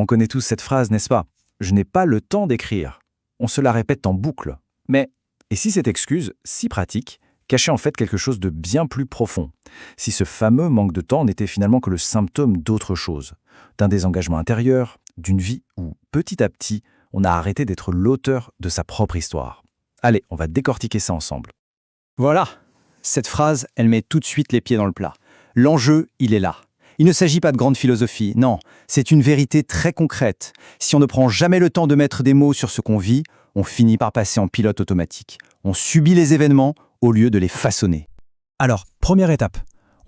On connaît tous cette phrase, n'est-ce pas? Je n'ai pas le temps d'écrire. On se la répète en boucle. Mais, et si cette excuse, si pratique, cachait en fait quelque chose de bien plus profond? Si ce fameux manque de temps n'était finalement que le symptôme d'autre chose, d'un désengagement intérieur, d'une vie où, petit à petit, on a arrêté d'être l'auteur de sa propre histoire. Allez, on va décortiquer ça ensemble. Voilà, cette phrase, elle met tout de suite les pieds dans le plat. L'enjeu, il est là. Il ne s'agit pas de grande philosophie, non, c'est une vérité très concrète. Si on ne prend jamais le temps de mettre des mots sur ce qu'on vit, on finit par passer en pilote automatique. On subit les événements au lieu de les façonner. Alors, première étape,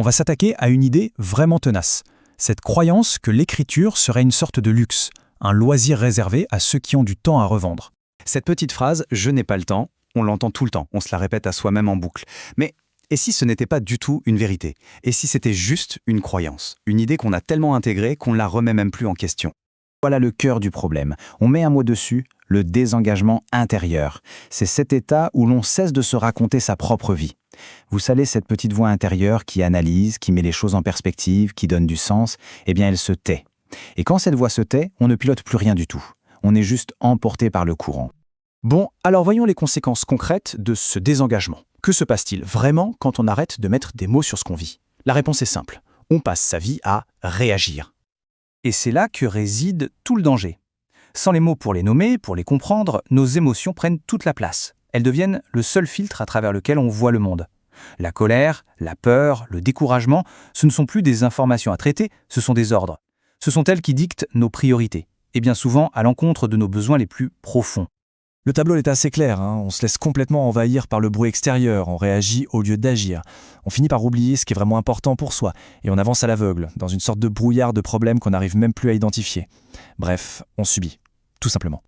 on va s'attaquer à une idée vraiment tenace. Cette croyance que l'écriture serait une sorte de luxe, un loisir réservé à ceux qui ont du temps à revendre. Cette petite phrase « je n'ai pas le temps », on l'entend tout le temps, on se la répète à soi-même en boucle. Mais et si ce n'était pas du tout une vérité? Et si c'était juste une croyance? Une idée qu'on a tellement intégrée qu'on ne la remet même plus en question? Voilà le cœur du problème. On met un mot dessus, le désengagement intérieur. C'est cet état où l'on cesse de se raconter sa propre vie. Vous savez, cette petite voix intérieure qui analyse, qui met les choses en perspective, qui donne du sens, eh bien elle se tait. Et quand cette voix se tait, on ne pilote plus rien du tout. On est juste emporté par le courant. Bon, alors voyons les conséquences concrètes de ce désengagement. Que se passe-t-il vraiment quand on arrête de mettre des mots sur ce qu'on vit? La réponse est simple. On passe sa vie à réagir. Et c'est là que réside tout le danger. Sans les mots pour les nommer, pour les comprendre, nos émotions prennent toute la place. Elles deviennent le seul filtre à travers lequel on voit le monde. La colère, la peur, le découragement, ce ne sont plus des informations à traiter, ce sont des ordres. Ce sont elles qui dictent nos priorités, et bien souvent à l'encontre de nos besoins les plus profonds. Le tableau est assez clair, on se laisse complètement envahir par le bruit extérieur, on réagit au lieu d'agir. On finit par oublier ce qui est vraiment important pour soi, et on avance à l'aveugle, dans une sorte de brouillard de problèmes qu'on n'arrive même plus à identifier. Bref, on subit, tout simplement.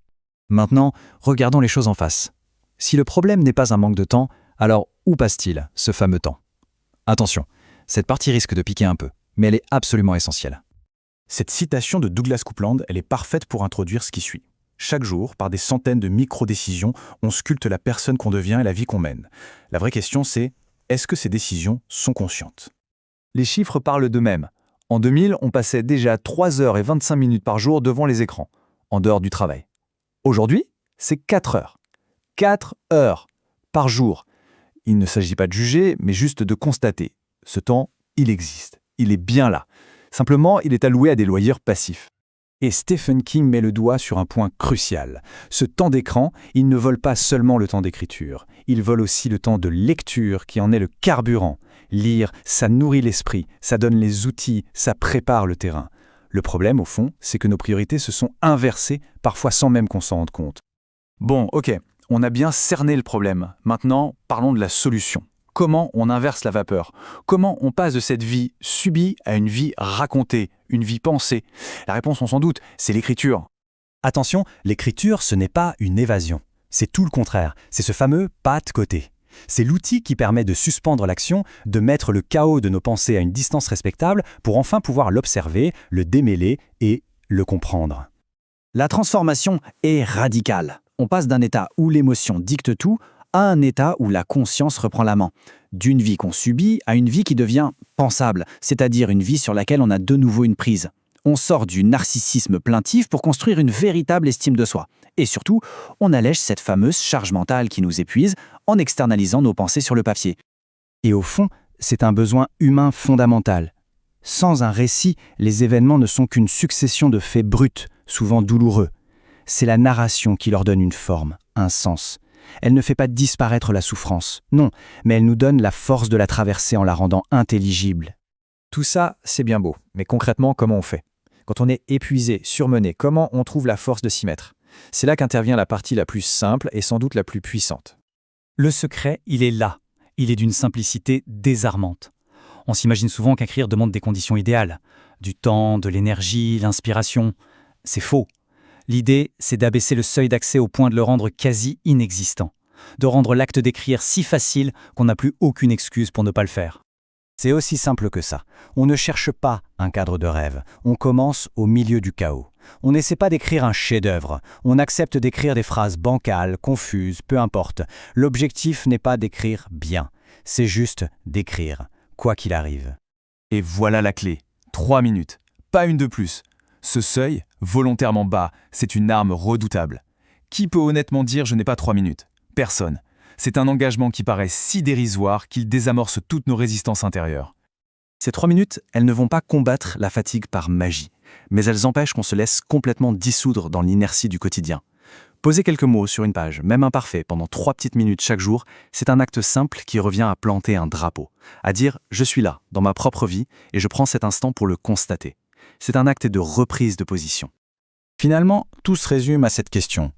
Maintenant, regardons les choses en face. Si le problème n'est pas un manque de temps, alors où passe-t-il, ce fameux temps? Attention, cette partie risque de piquer un peu, mais elle est absolument essentielle. Cette citation de Douglas Coupland, elle est parfaite pour introduire ce qui suit. Chaque jour, par des centaines de micro-décisions, on sculpte la personne qu'on devient et la vie qu'on mène. La vraie question, c'est est-ce que ces décisions sont conscientes? Les chiffres parlent d'eux-mêmes. En 2000, on passait déjà 3 heures et 25 minutes par jour devant les écrans, en dehors du travail. Aujourd'hui, c'est 4 heures. 4 heures par jour. Il ne s'agit pas de juger, mais juste de constater. Ce temps, il existe. Il est bien là. Simplement, il est alloué à des loisirs passifs. Et Stephen King met le doigt sur un point crucial. Ce temps d'écran, il ne vole pas seulement le temps d'écriture, il vole aussi le temps de lecture qui en est le carburant. Lire, ça nourrit l'esprit, ça donne les outils, ça prépare le terrain. Le problème, au fond, c'est que nos priorités se sont inversées, parfois sans même qu'on s'en rende compte. Bon, ok, on a bien cerné le problème. Maintenant, parlons de la solution. Comment on inverse la vapeur? Comment on passe de cette vie subie à une vie racontée, une vie pensée? La réponse, on s'en doute, c'est l'écriture. Attention, l'écriture, ce n'est pas une évasion. C'est tout le contraire. C'est ce fameux pas de côté. C'est l'outil qui permet de suspendre l'action, de mettre le chaos de nos pensées à une distance respectable pour enfin pouvoir l'observer, le démêler et le comprendre. La transformation est radicale. On passe d'un état où l'émotion dicte tout à un état où la conscience reprend la main. D'une vie qu'on subit à une vie qui devient pensable, c'est-à-dire une vie sur laquelle on a de nouveau une prise. On sort du narcissisme plaintif pour construire une véritable estime de soi. Et surtout, on allège cette fameuse charge mentale qui nous épuise en externalisant nos pensées sur le papier. Et au fond, c'est un besoin humain fondamental. Sans un récit, les événements ne sont qu'une succession de faits bruts, souvent douloureux. C'est la narration qui leur donne une forme, un sens. Elle ne fait pas disparaître la souffrance, non, mais elle nous donne la force de la traverser en la rendant intelligible. Tout ça, c'est bien beau, mais concrètement, comment on fait? Quand on est épuisé, surmené, comment on trouve la force de s'y mettre? C'est là qu'intervient la partie la plus simple et sans doute la plus puissante. Le secret, il est là. Il est d'une simplicité désarmante. On s'imagine souvent qu'écrire demande des conditions idéales. Du temps, de l'énergie, l'inspiration. C'est faux. L'idée, c'est d'abaisser le seuil d'accès au point de le rendre quasi inexistant. De rendre l'acte d'écrire si facile qu'on n'a plus aucune excuse pour ne pas le faire. C'est aussi simple que ça. On ne cherche pas un cadre de rêve. On commence au milieu du chaos. On n'essaie pas d'écrire un chef-d'œuvre. On accepte d'écrire des phrases bancales, confuses, peu importe. L'objectif n'est pas d'écrire bien. C'est juste d'écrire, quoi qu'il arrive. Et voilà la clé. 3 minutes, pas une de plus. Ce seuil, Volontairement bas, c'est une arme redoutable. Qui peut honnêtement dire « je n'ai pas 3 minutes » ? Personne. C'est un engagement qui paraît si dérisoire qu'il désamorce toutes nos résistances intérieures. Ces 3 minutes, elles ne vont pas combattre la fatigue par magie, mais elles empêchent qu'on se laisse complètement dissoudre dans l'inertie du quotidien. Poser quelques mots sur une page, même imparfait, pendant 3 petites minutes chaque jour, c'est un acte simple qui revient à planter un drapeau, à dire « je suis là, dans ma propre vie, et je prends cet instant pour le constater ». C'est un acte de reprise de position. Finalement, tout se résume à cette question.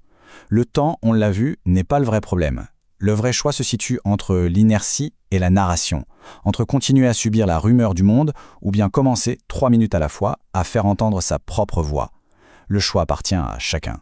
Le temps, on l'a vu, n'est pas le vrai problème. Le vrai choix se situe entre l'inertie et la narration, entre continuer à subir la rumeur du monde ou bien commencer, 3 minutes à la fois, à faire entendre sa propre voix. Le choix appartient à chacun.